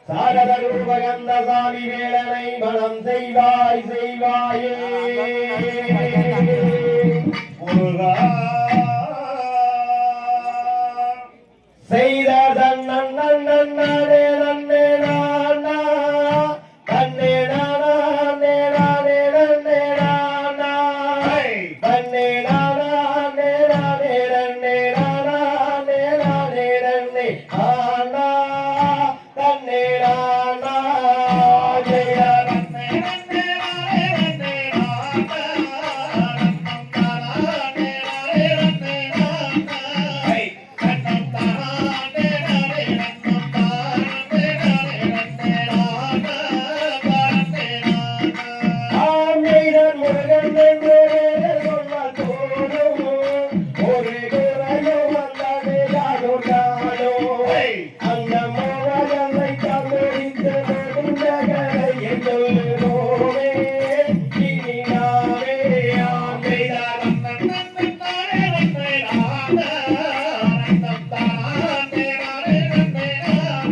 சாரத ரூபகந்த சாமி வேளனை மனம் செய்வாய் செய்வாயே செய்த தன்னே நன்னே நன்னே நானா தன்னே நானா நே நானே நன்னே நானா தன்னே நானா நே நானே நன்னே நானா நே நானே நன்னே ஆனா தன்னே நானா ஜெய நன்னே நன்னே நானே நன்னே நானா நன்னே நானே நன்னே நானா கண்ணம் தானே நானே நன்னம் தானே நானே நன்னே நானா பாரந்தே நானா ஆமீரன் முருகன் என்று சொன்னால் போதும் ஒரு குறையும் வந்தது யாரும் நானோ அந்த மோகனை தமிழித்த நகரை எல்லோரோமே இனி நாமே ஆமைதான் நன்னே நானே நன்னே நானா நன்னம் தானே நானே நன்னே நானா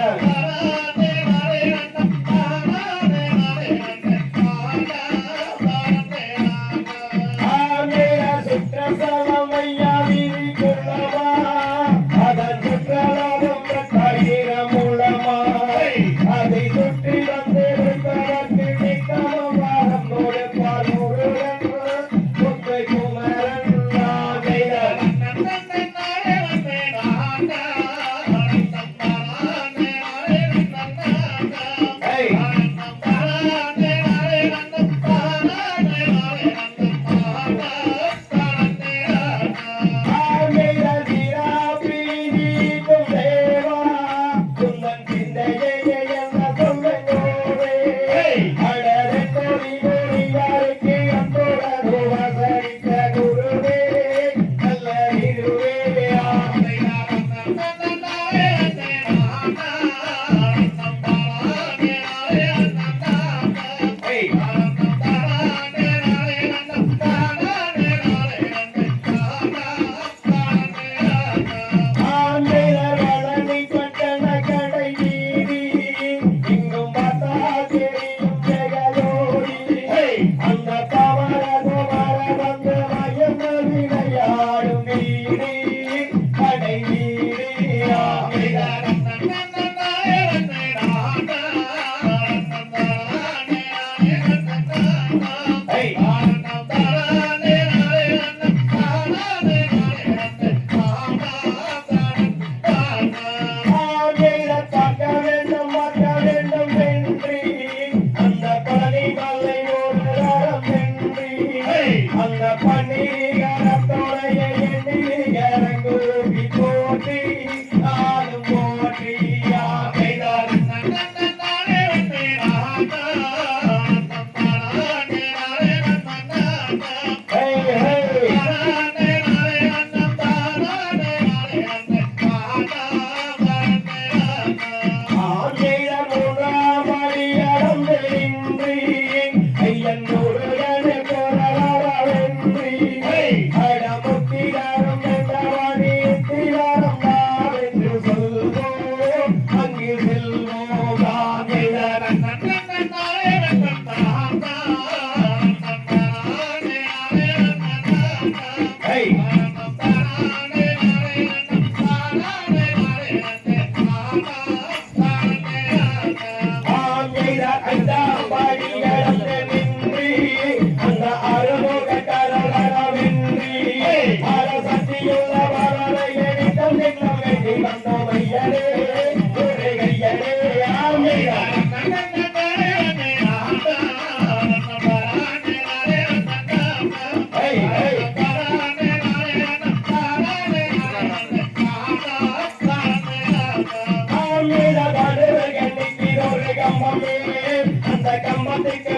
தானே நானே நன்னம் தானே நானே நன்னே நானா பாரந்தே நானா ஆமேய சுற்றசலம் ஐயா வீதி கொள்ளவா அதன் சுற்றலாவும் கயிறம் மூலமா அதை சுற்றி வந்திருப்பதற்கு நித்தமும் வாரம் கொடுப்பார் முருகன் முத்தை குமரன் ஆமைதான் நன்னே நானே நன்னே நானா நன்னம் தானே நானே நன்னே நானா நன்னம் தானே நானே நன்னம் தானே நானே நன்னம் தானா தானே நானா ஆமைய வீரா பிரீதிக்கும் தேவா குந்தன் சிந்தையே என்ன சொல்லுங்கோவே அடரெண்டொழி மொழியாருக்கு அன்புடன் உபசரித்த குருவே நல்ல இருவே ஆமைதான் நன்னே நானே நன்னே நானா நன்னம் தானே நானே நன்னம் தானா நன்னம் தானே நானே நன்னம் தானே நானே நன்னம் தானா தானே நானா ஆமையர் வளனி பட்டண கடை வீதி எங்கும் பார்த்தா தெரியும் ஜெகஜோதி அந்த பவர குமர வந்த மயந்த விளையாடும் வீதி கடை வீதி ஆமைதான் நன்னே நானே நன்னே நானா நன்னம் தானே நானே நன்னம் தானா நன்னம் தானே நானே நன்னம் தானே நானே நன்னம் தானா தானே தானா ஆமையர் பார்க்க வேண்டும் வென்றி அந்த பழனி மலை ஒரு தரம் வென்றி அந்த பன்னீரத்தோடைய எண்ணி போற்றி நானும் போற்றி ஆமைதான் நன்னே நானே நன்னே நானா நன்னம் தானே நானே நன்னம் தானா தானே நானே நன்னம் தானே நானே நன்னம் தானா தானே நானா ஆமையர் மூன்றாம் அடியடம் வென்றி ஐயன் முருகனை போரவென்றி அடமுத்திரம் என்றவனி திரம் என்று சொல்வோம் அங்கு செல்வோம் ஆமைதான் நன்னே நானே நன்னம் தானா நன்னம் தானே நானே நன்னம் தானா நன்னம் தானே நானே நன்னம் தானே நானே நன்னம் தானா தானே நானா ஆமைதான் ஐந்தாம் படியடம் வென்றி அந்த அருமுக கடலற வென்றி அரசத்தியுள்ள வரலை எடித்தம் நின்னம் வெட்டி வந்தோம் ஐயனே ஒரு கையனே ஆமைதான் நன்னே நானே நன்னே நானா நன்னம் தானே நானே நன்னம் தானா தானே நானே நன்னம் தானே நானே நன்னம் தானா தானே நானா ஆமைதான் கடுகு கண்ணிக்கு ஒரு கம்பமே அந்த கம்பத்துக்கு